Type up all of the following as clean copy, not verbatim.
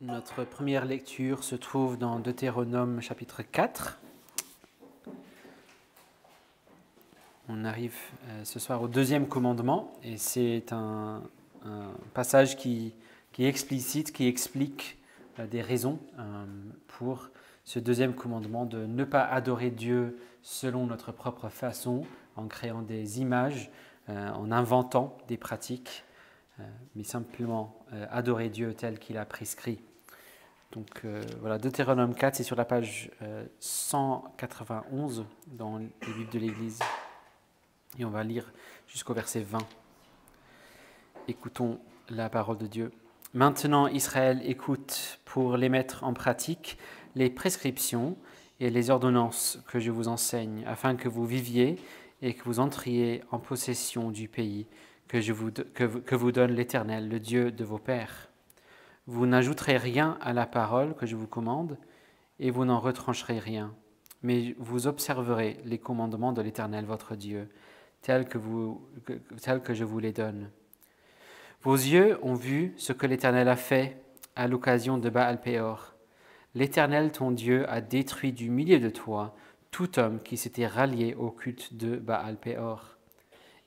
Notre première lecture se trouve dans Deutéronome chapitre 4. On arrive ce soir au deuxième commandement et c'est un passage qui explicite, qui explique des raisons pour ce deuxième commandement de ne pas adorer Dieu selon notre propre façon, en créant des images, en inventant des pratiques, mais simplement adorer Dieu tel qu'il a prescrit. Donc voilà, Deutéronome 4, c'est sur la page 191 dans les Bibles de l'Église. Et on va lire jusqu'au verset 20. Écoutons la parole de Dieu. Maintenant, Israël, écoute pour les mettre en pratique les prescriptions et les ordonnances que je vous enseigne, afin que vous viviez et que vous entriez en possession du pays que vous donne l'Éternel, le Dieu de vos pères. Vous n'ajouterez rien à la parole que je vous commande, et vous n'en retrancherez rien, mais vous observerez les commandements de l'Éternel votre Dieu, tels que je vous les donne. Vos yeux ont vu ce que l'Éternel a fait à l'occasion de Baal-Péor. L'Éternel ton Dieu a détruit du milieu de toi tout homme qui s'était rallié au culte de Baal-Péor.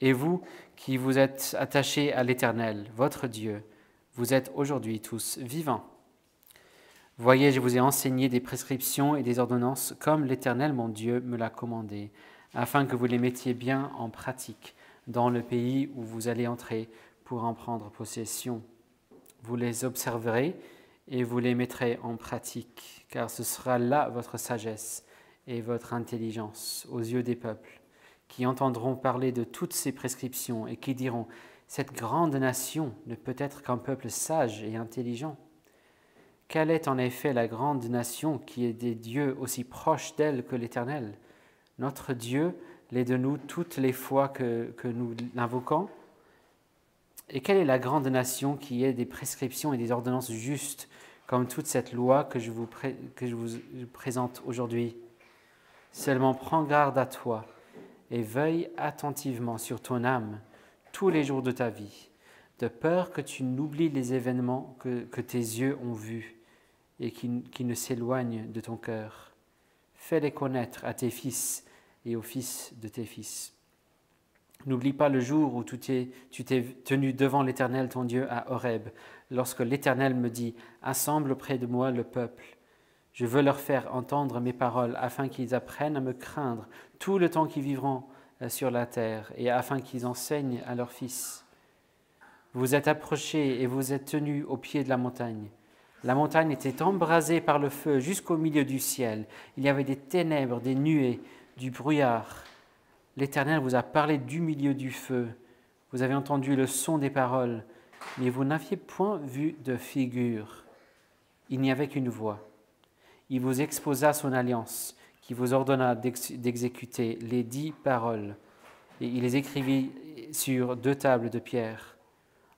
Et vous qui vous êtes attachés à l'Éternel, votre Dieu, vous êtes aujourd'hui tous vivants. Voyez, je vous ai enseigné des prescriptions et des ordonnances comme l'Éternel mon Dieu me l'a commandé, afin que vous les mettiez bien en pratique dans le pays où vous allez entrer pour en prendre possession. Vous les observerez et vous les mettrez en pratique, car ce sera là votre sagesse et votre intelligence aux yeux des peuples, qui entendront parler de toutes ces prescriptions et qui diront « Cette grande nation ne peut être qu'un peuple sage et intelligent. » Quelle est en effet la grande nation qui est des dieux aussi proches d'elle que l'Éternel? Notre Dieu l'est de nous toutes les fois que nous l'invoquons. Et quelle est la grande nation qui ait des prescriptions et des ordonnances justes, comme toute cette loi que je vous présente aujourd'hui? Seulement prends garde à toi et veille attentivement sur ton âme tous les jours de ta vie, de peur que tu n'oublies les événements que tes yeux ont vus et qui ne s'éloignent de ton cœur. Fais-les connaître à tes fils et aux fils de tes fils. N'oublie pas le jour où tu t'es tenu devant l'Éternel ton Dieu à Horeb, lorsque l'Éternel me dit « Assemble auprès de moi le peuple. Je veux leur faire entendre mes paroles, afin qu'ils apprennent à me craindre tout le temps qu'ils vivront sur la terre, et afin qu'ils enseignent à leurs fils. Vous êtes approchés et vous êtes tenus au pied de la montagne. La montagne était embrasée par le feu jusqu'au milieu du ciel. Il y avait des ténèbres, des nuées, du brouillard. L'Éternel vous a parlé du milieu du feu. Vous avez entendu le son des paroles, mais vous n'aviez point vu de figure. Il n'y avait qu'une voix. Il vous exposa son alliance, qui vous ordonna d'exécuter les 10 paroles, et il les écrivit sur 2 tables de pierre.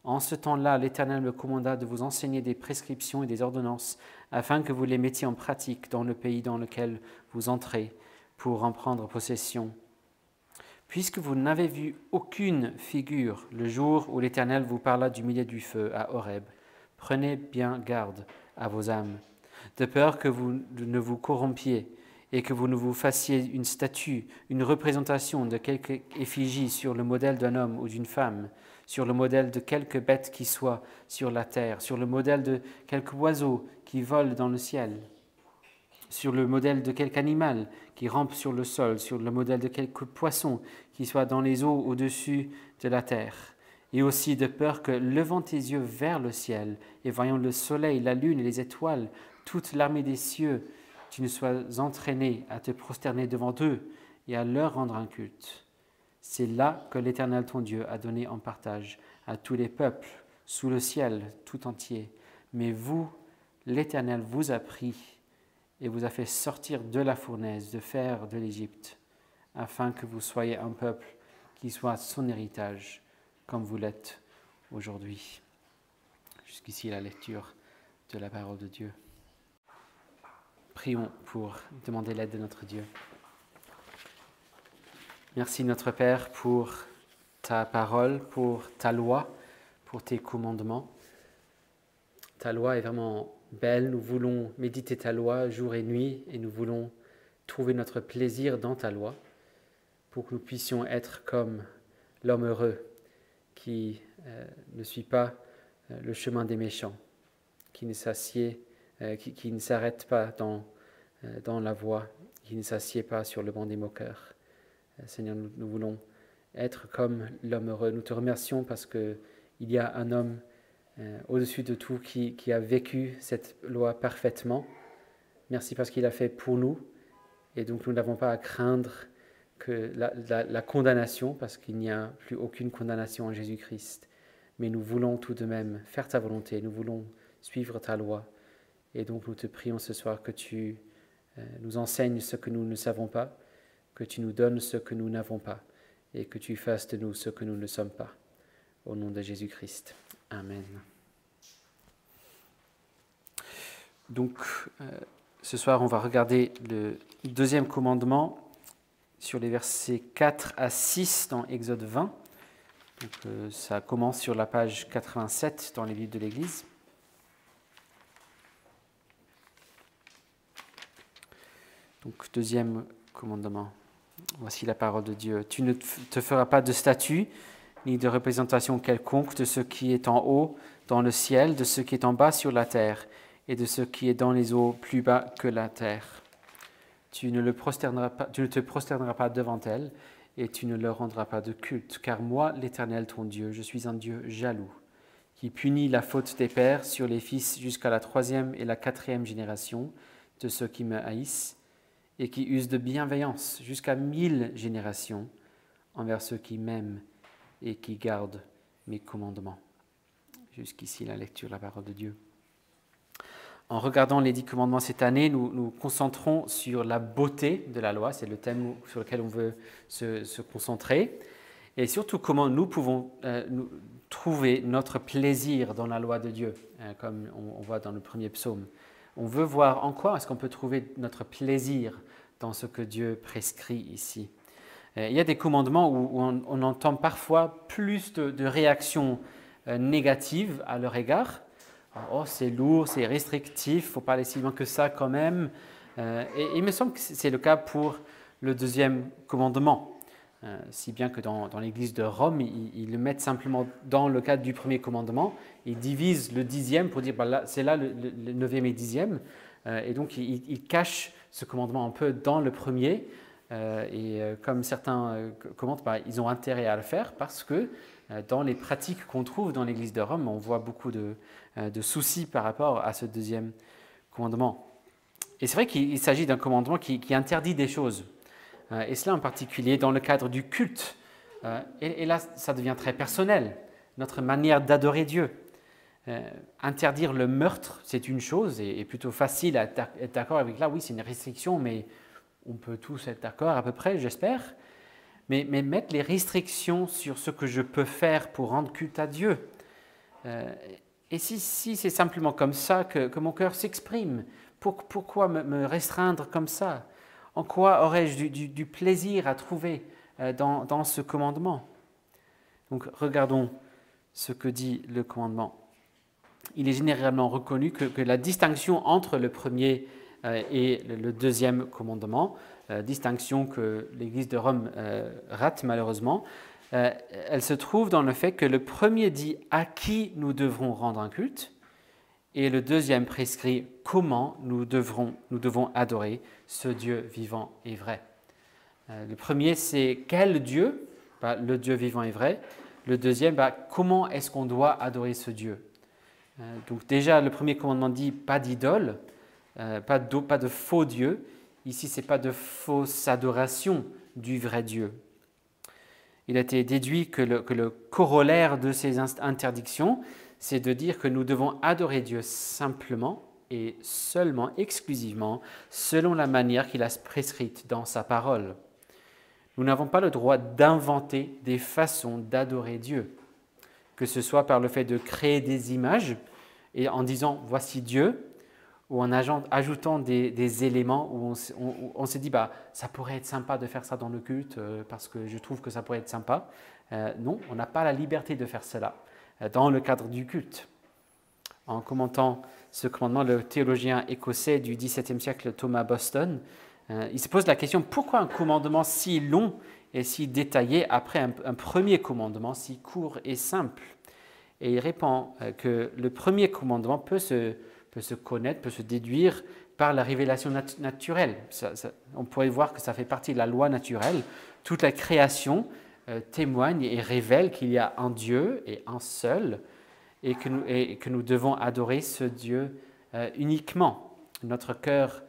En ce temps-là, l'Éternel me commanda de vous enseigner des prescriptions et des ordonnances, afin que vous les mettiez en pratique dans le pays dans lequel vous entrez, pour en prendre possession. Puisque vous n'avez vu aucune figure le jour où l'Éternel vous parla du milieu du feu à Horeb, prenez bien garde à vos âmes, de peur que vous ne vous corrompiez et que vous ne vous fassiez une statue, une représentation de quelque effigie sur le modèle d'un homme ou d'une femme, sur le modèle de quelque bête qui soit sur la terre, sur le modèle de quelque oiseau qui vole dans le ciel, sur le modèle de quelque animal qui rampe sur le sol, sur le modèle de quelque poisson qui soit dans les eaux au-dessus de la terre. Et aussi de peur que, levant tes yeux vers le ciel et voyant le soleil, la lune et les étoiles, toute l'armée des cieux, tu ne sois entraîné à te prosterner devant eux et à leur rendre un culte. C'est là que l'Éternel ton Dieu a donné en partage à tous les peuples sous le ciel tout entier. Mais vous, l'Éternel vous a pris et vous a fait sortir de la fournaise de fer de l'Égypte, afin que vous soyez un peuple qui soit son héritage, comme vous l'êtes aujourd'hui. Jusqu'ici la lecture de la parole de Dieu. Prions pour demander l'aide de notre Dieu. Merci notre Père pour ta parole, pour ta loi, pour tes commandements. Ta loi est vraiment belle, nous voulons méditer ta loi jour et nuit et nous voulons trouver notre plaisir dans ta loi pour que nous puissions être comme l'homme heureux qui ne suit pas le chemin des méchants, qui ne s'arrête pas dans la voie, qui ne s'assied pas sur le banc des moqueurs. Seigneur, nous voulons être comme l'homme heureux. Nous te remercions parce qu'il y a un homme au-dessus de tout qui a vécu cette loi parfaitement. Merci parce qu'il a fait pour nous et donc nous n'avons pas à craindre que la condamnation parce qu'il n'y a plus aucune condamnation en Jésus-Christ. Mais nous voulons tout de même faire ta volonté, nous voulons suivre ta loi. Et donc nous te prions ce soir que tu nous enseignes ce que nous ne savons pas, que tu nous donnes ce que nous n'avons pas et que tu fasses de nous ce que nous ne sommes pas. Au nom de Jésus-Christ. Amen. Donc, ce soir, on va regarder le deuxième commandement sur les versets 4 à 6 dans Exode 20. Donc, ça commence sur la page 87 dans les Bibles de l'Église. Donc, deuxième commandement. Voici la parole de Dieu. Tu ne te feras pas de statue, ni de représentation quelconque de ce qui est en haut dans le ciel, de ce qui est en bas sur la terre, et de ce qui est dans les eaux plus bas que la terre. Tu ne te prosterneras pas devant elles, et tu ne leur rendras pas de culte, car moi, l'Éternel ton Dieu, je suis un Dieu jaloux, qui punit la faute des pères sur les fils jusqu'à la 3e et la 4e génération de ceux qui me haïssent, et qui use de bienveillance jusqu'à 1000 générations envers ceux qui m'aiment et qui gardent mes commandements. Jusqu'ici la lecture de la parole de Dieu. En regardant les 10 commandements cette année, nous concentrons sur la beauté de la loi, c'est le thème sur lequel on veut se concentrer, et surtout comment nous pouvons trouver notre plaisir dans la loi de Dieu, comme on voit dans le premier psaume. On veut voir en quoi est-ce qu'on peut trouver notre plaisir dans ce que Dieu prescrit ici. Il y a des commandements où on entend parfois plus de réactions négatives à leur égard. Oh, c'est lourd, c'est restrictif, il ne faut pas aller si loin que ça quand même. Et il me semble que c'est le cas pour le deuxième commandement. Si bien que dans l'église de Rome, ils le mettent simplement dans le cadre du premier commandement. Ils divisent le 10e pour dire, c'est là le 9e et 10e. Et donc, ils cachent ce commandement un peu dans le premier. Comme certains commentent, ils ont intérêt à le faire parce que dans les pratiques qu'on trouve dans l'église de Rome, on voit beaucoup de soucis par rapport à ce deuxième commandement. Et c'est vrai qu'il s'agit d'un commandement qui interdit des choses. Et cela en particulier dans le cadre du culte. Et là, ça devient très personnel, notre manière d'adorer Dieu. Interdire le meurtre, c'est une chose, et plutôt facile à être d'accord avec là, oui, c'est une restriction, mais on peut tous être d'accord à peu près, j'espère. Mais mettre les restrictions sur ce que je peux faire pour rendre culte à Dieu. Et si c'est simplement comme ça que mon cœur s'exprime, pourquoi me restreindre comme ça? En quoi aurais-je du plaisir à trouver dans ce commandement? Donc regardons ce que dit le commandement. Il est généralement reconnu que la distinction entre le premier et le deuxième commandement, distinction que l'Église de Rome rate malheureusement, elle se trouve dans le fait que le premier dit à qui nous devrons rendre un culte, et le deuxième prescrit comment nous devons adorer ce Dieu vivant et vrai. Le premier, c'est quel Dieu? Le Dieu vivant et vrai. Le deuxième, comment est-ce qu'on doit adorer ce Dieu? Donc déjà, le premier commandement dit pas d'idole, pas de faux Dieu. Ici, ce n'est pas de fausse adoration du vrai Dieu. Il a été déduit que le corollaire de ces interdictions, c'est de dire que nous devons adorer Dieu simplement et seulement, exclusivement, selon la manière qu'il a prescrite dans sa parole. Nous n'avons pas le droit d'inventer des façons d'adorer Dieu, que ce soit par le fait de créer des images et en disant « voici Dieu », ou en ajoutant des éléments où on s'est dit ça pourrait être sympa de faire ça dans le culte parce que je trouve que ça pourrait être sympa. Non, on n'a pas la liberté de faire cela dans le cadre du culte. En commentant ce commandement, le théologien écossais du XVIIe siècle, Thomas Boston, il se pose la question, pourquoi un commandement si long et si détaillé après un premier commandement si court et simple? Et il répond que le premier commandement peut se connaître, peut se déduire par la révélation naturelle. On pourrait voir que ça fait partie de la loi naturelle. Toute la création témoigne et révèle qu'il y a un Dieu et un seul, et que nous devons adorer ce Dieu uniquement. Notre cœur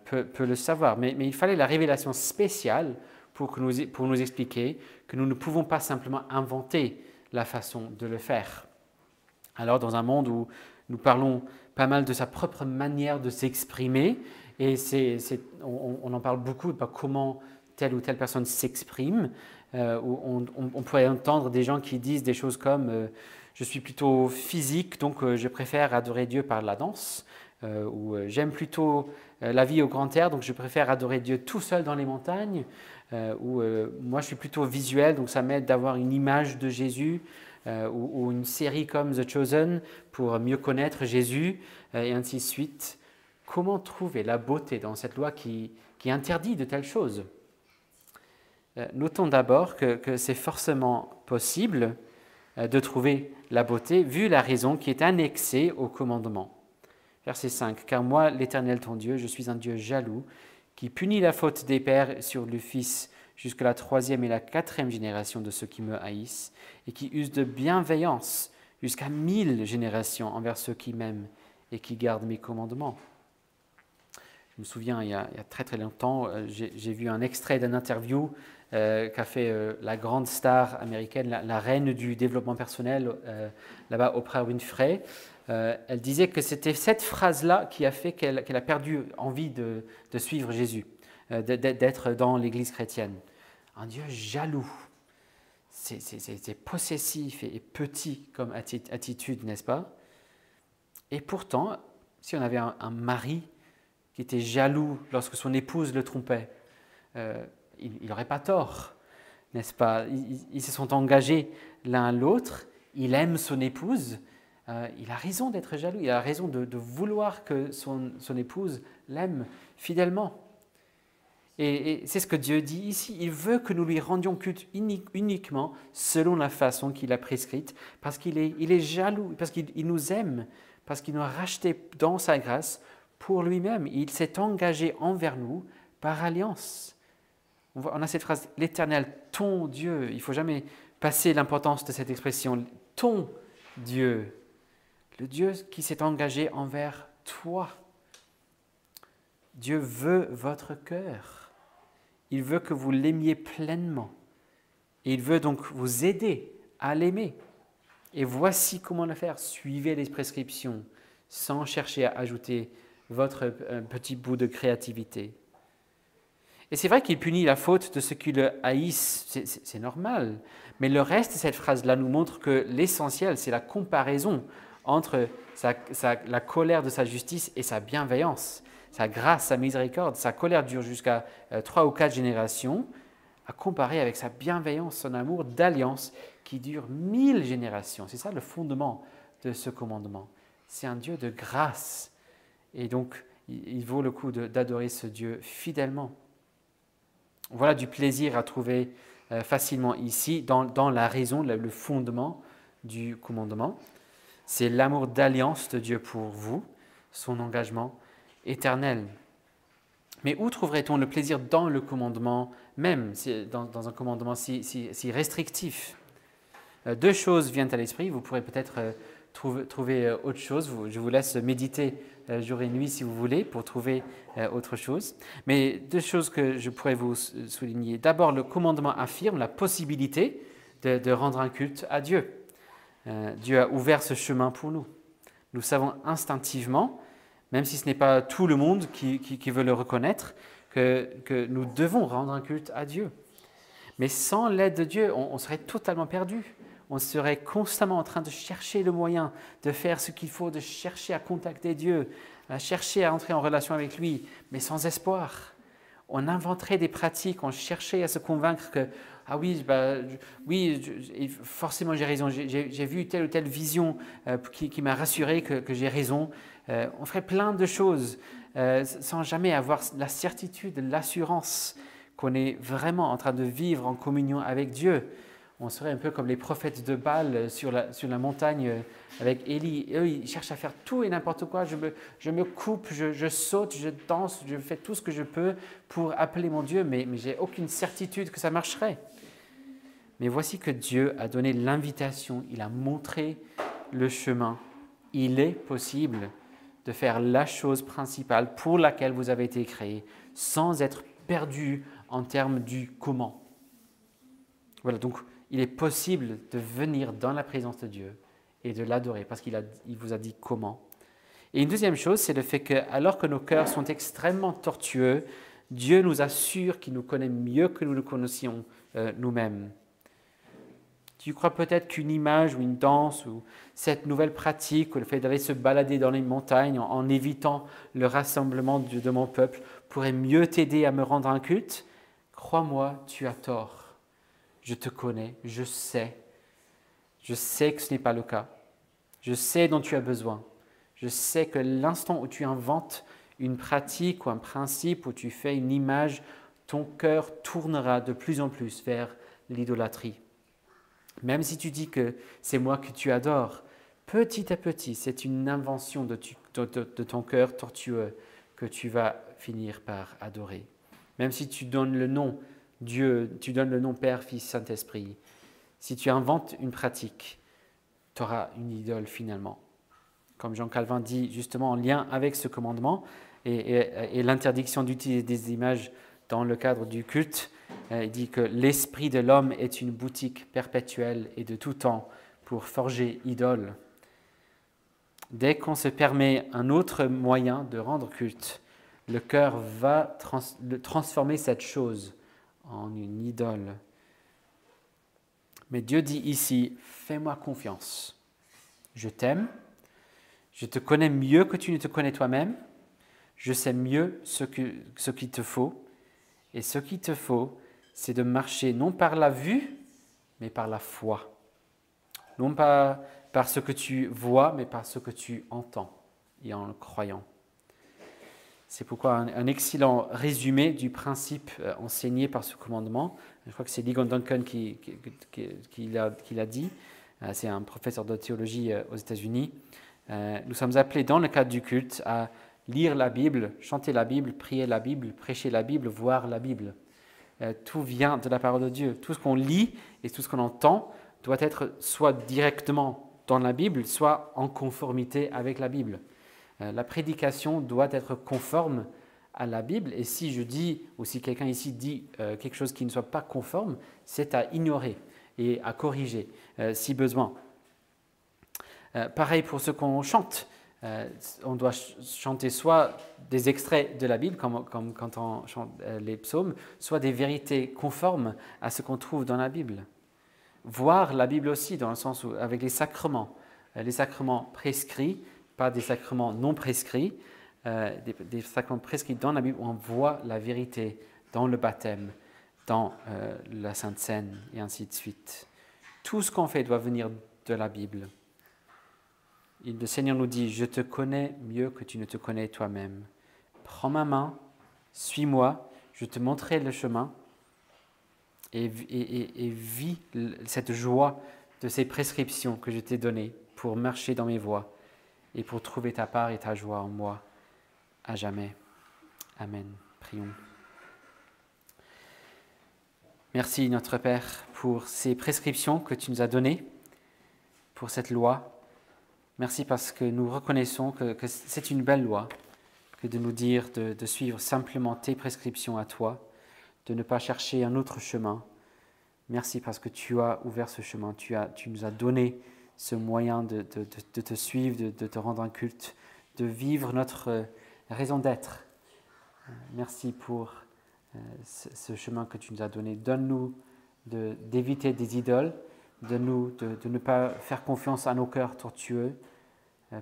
peut le savoir, mais il fallait la révélation spéciale pour nous expliquer que nous ne pouvons pas simplement inventer la façon de le faire. Alors, dans un monde où nous parlons pas mal de sa propre manière de s'exprimer, et on en parle beaucoup, pas comment telle ou telle personne s'exprime, on pourrait entendre des gens qui disent des choses comme je suis plutôt physique, donc je préfère adorer Dieu par la danse, ou j'aime plutôt la vie au grand air, donc je préfère adorer Dieu tout seul dans les montagnes, ou moi je suis plutôt visuel, donc ça m'aide d'avoir une image de Jésus, ou une série comme The Chosen pour mieux connaître Jésus, et ainsi de suite. Comment trouver la beauté dans cette loi qui interdit de telles choses? Notons d'abord que c'est forcément possible de trouver la beauté vu la raison qui est annexée au commandement. Verset 5. « Car moi, l'Éternel ton Dieu, je suis un Dieu jaloux, qui punit la faute des pères sur le Fils jusqu'à la 3e et la 4e génération de ceux qui me haïssent, et qui use de bienveillance jusqu'à 1000 générations envers ceux qui m'aiment et qui gardent mes commandements. » Je me souviens, il y a très très longtemps, j'ai vu un extrait d'une interview qu'a fait la grande star américaine, la reine du développement personnel, là-bas, Oprah Winfrey. Elle disait que c'était cette phrase-là qui a fait qu'elle a perdu envie de suivre Jésus, d'être dans l'Église chrétienne. Un Dieu jaloux. C'est possessif et petit comme attitude, n'est-ce pas? Et pourtant, si on avait un mari qui était jaloux lorsque son épouse le trompait, il n'aurait pas tort, n'est-ce pas? Ils se sont engagés l'un à l'autre, il aime son épouse, il a raison d'être jaloux, il a raison de vouloir que son épouse l'aime fidèlement. Et c'est ce que Dieu dit ici, il veut que nous lui rendions culte uniquement selon la façon qu'il a prescrite, parce qu'il est jaloux, parce qu'il nous aime, parce qu'il nous a rachetés dans sa grâce pour lui-même. Il s'est engagé envers nous par alliance. On a cette phrase, l'Éternel, ton Dieu. Il ne faut jamais passer l'importance de cette expression, ton Dieu. Le Dieu qui s'est engagé envers toi. Dieu veut votre cœur. Il veut que vous l'aimiez pleinement. Et il veut donc vous aider à l'aimer. Et voici comment le faire. Suivez les prescriptions sans chercher à ajouter votre petit bout de créativité. Et c'est vrai qu'il punit la faute de ceux qui le haïssent, c'est normal. Mais le reste de cette phrase-là nous montre que l'essentiel, c'est la comparaison entre la colère de sa justice et sa bienveillance, sa grâce, sa miséricorde. Sa colère dure jusqu'à 3 ou 4 générations, à comparer avec sa bienveillance, son amour d'alliance qui dure 1000 générations. C'est ça le fondement de ce commandement. C'est un Dieu de grâce. Et donc, il vaut le coup d'adorer ce Dieu fidèlement. Voilà du plaisir à trouver facilement ici, dans la raison, le fondement du commandement. C'est l'amour d'alliance de Dieu pour vous, son engagement éternel. Mais où trouverait-on le plaisir dans le commandement même, dans un commandement si restrictif? 2 choses viennent à l'esprit, vous pourrez peut-être trouver autre chose. Je vous laisse méditer jour et nuit si vous voulez pour trouver autre chose. Mais 2 choses que je pourrais vous souligner. D'abord, le commandement affirme la possibilité de rendre un culte à Dieu. Dieu a ouvert ce chemin pour nous. Nous savons instinctivement, même si ce n'est pas tout le monde qui veut le reconnaître, que nous devons rendre un culte à Dieu. Mais sans l'aide de Dieu, on serait totalement perdu. On serait constamment en train de chercher le moyen de faire ce qu'il faut, de chercher à contacter Dieu, à chercher à entrer en relation avec lui, mais sans espoir. On inventerait des pratiques, on cherchait à se convaincre que ah oui, et forcément j'ai raison, j'ai vu telle ou telle vision qui m'a rassuré que j'ai raison. On ferait plein de choses sans jamais avoir la certitude, l'assurance qu'on est vraiment en train de vivre en communion avec Dieu. On serait un peu comme les prophètes de Baal sur la montagne avec Élie. Eux, ils cherchent à faire tout et n'importe quoi. Je me coupe, je saute, je danse, je fais tout ce que je peux pour appeler mon Dieu, mais je n'ai aucune certitude que ça marcherait. Mais voici que Dieu a donné l'invitation, il a montré le chemin. Il est possible de faire la chose principale pour laquelle vous avez été créés, sans être perdu en termes du comment. Voilà, donc il est possible de venir dans la présence de Dieu et de l'adorer, parce qu'il vous a dit comment. Et une deuxième chose, c'est le fait que, alors que nos cœurs sont extrêmement tortueux, Dieu nous assure qu'il nous connaît mieux que nous le connaissions nous-mêmes. Tu crois peut-être qu'une image ou une danse ou cette nouvelle pratique ou le fait d'aller se balader dans les montagnes en évitant le rassemblement de mon peuple pourrait mieux t'aider à me rendre un culte? Crois-moi, tu as tort. Je te connais, je sais que ce n'est pas le cas. Je sais dont tu as besoin. Je sais que l'instant où tu inventes une pratique ou un principe, où tu fais une image, ton cœur tournera de plus en plus vers l'idolâtrie. Même si tu dis que c'est moi que tu adores, petit à petit, c'est une invention de ton cœur tortueux que tu vas finir par adorer. Même si tu donnes le nom Dieu, tu donnes le nom Père, Fils, Saint-Esprit, si tu inventes une pratique, tu auras une idole finalement. Comme Jean Calvin dit justement en lien avec ce commandement et l'interdiction d'utiliser des images dans le cadre du culte, il dit que l'esprit de l'homme est une boutique perpétuelle et de tout temps pour forger idole. Dès qu'on se permet un autre moyen de rendre culte, le cœur va transformer cette chose en une idole. Mais Dieu dit ici, fais-moi confiance. Je t'aime, je te connais mieux que tu ne te connais toi-même, je sais mieux ce qu'il te faut, et ce qu'il te faut, c'est de marcher non par la vue, mais par la foi. Non pas par ce que tu vois, mais par ce que tu entends, et en le croyant. C'est pourquoi un excellent résumé du principe enseigné par ce commandement, je crois que c'est Ligon Duncan qui l'a dit, c'est un professeur de théologie aux États-Unis. Nous sommes appelés dans le cadre du culte à lire la Bible, chanter la Bible, prier la Bible, prêcher la Bible, voir la Bible. Tout vient de la parole de Dieu. Tout ce qu'on lit et tout ce qu'on entend doit être soit directement dans la Bible, soit en conformité avec la Bible. La prédication doit être conforme à la Bible, et si je dis, ou si quelqu'un ici dit quelque chose qui ne soit pas conforme, c'est à ignorer et à corriger si besoin. Pareil pour ce qu'on chante. On doit chanter soit des extraits de la Bible, comme quand on chante les psaumes, soit des vérités conformes à ce qu'on trouve dans la Bible. Voir la Bible aussi, dans le sens où, avec les sacrements prescrits, pas des sacrements non prescrits, des sacrements prescrits dans la Bible où on voit la vérité dans le baptême, dans la Sainte Seine, et ainsi de suite. Tout ce qu'on fait doit venir de la Bible. Le Seigneur nous dit, je te connais mieux que tu ne te connais toi-même. Prends ma main, suis-moi, je te montrerai le chemin et vis cette joie de ces prescriptions que je t'ai données pour marcher dans mes voies et pour trouver ta part et ta joie en moi à jamais. Amen. Prions. Merci notre Père pour ces prescriptions que tu nous as données, pour cette loi. Merci parce que nous reconnaissons que c'est une belle loi, que de nous dire de suivre simplement tes prescriptions à toi, de ne pas chercher un autre chemin. Merci parce que tu as ouvert ce chemin, tu nous as donné ce moyen de te suivre, de te rendre un culte, de vivre notre raison d'être. Merci pour ce chemin que tu nous as donné. Donne-nous d'éviter des idoles, donne-nous de ne pas faire confiance à nos cœurs tortueux.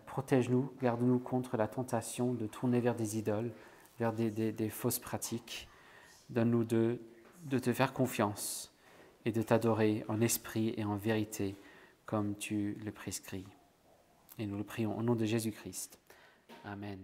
Protège-nous, garde-nous contre la tentation de tourner vers des idoles, vers des fausses pratiques. Donne-nous de te faire confiance et de t'adorer en esprit et en vérité, comme tu le prescris. Et nous le prions au nom de Jésus-Christ. Amen.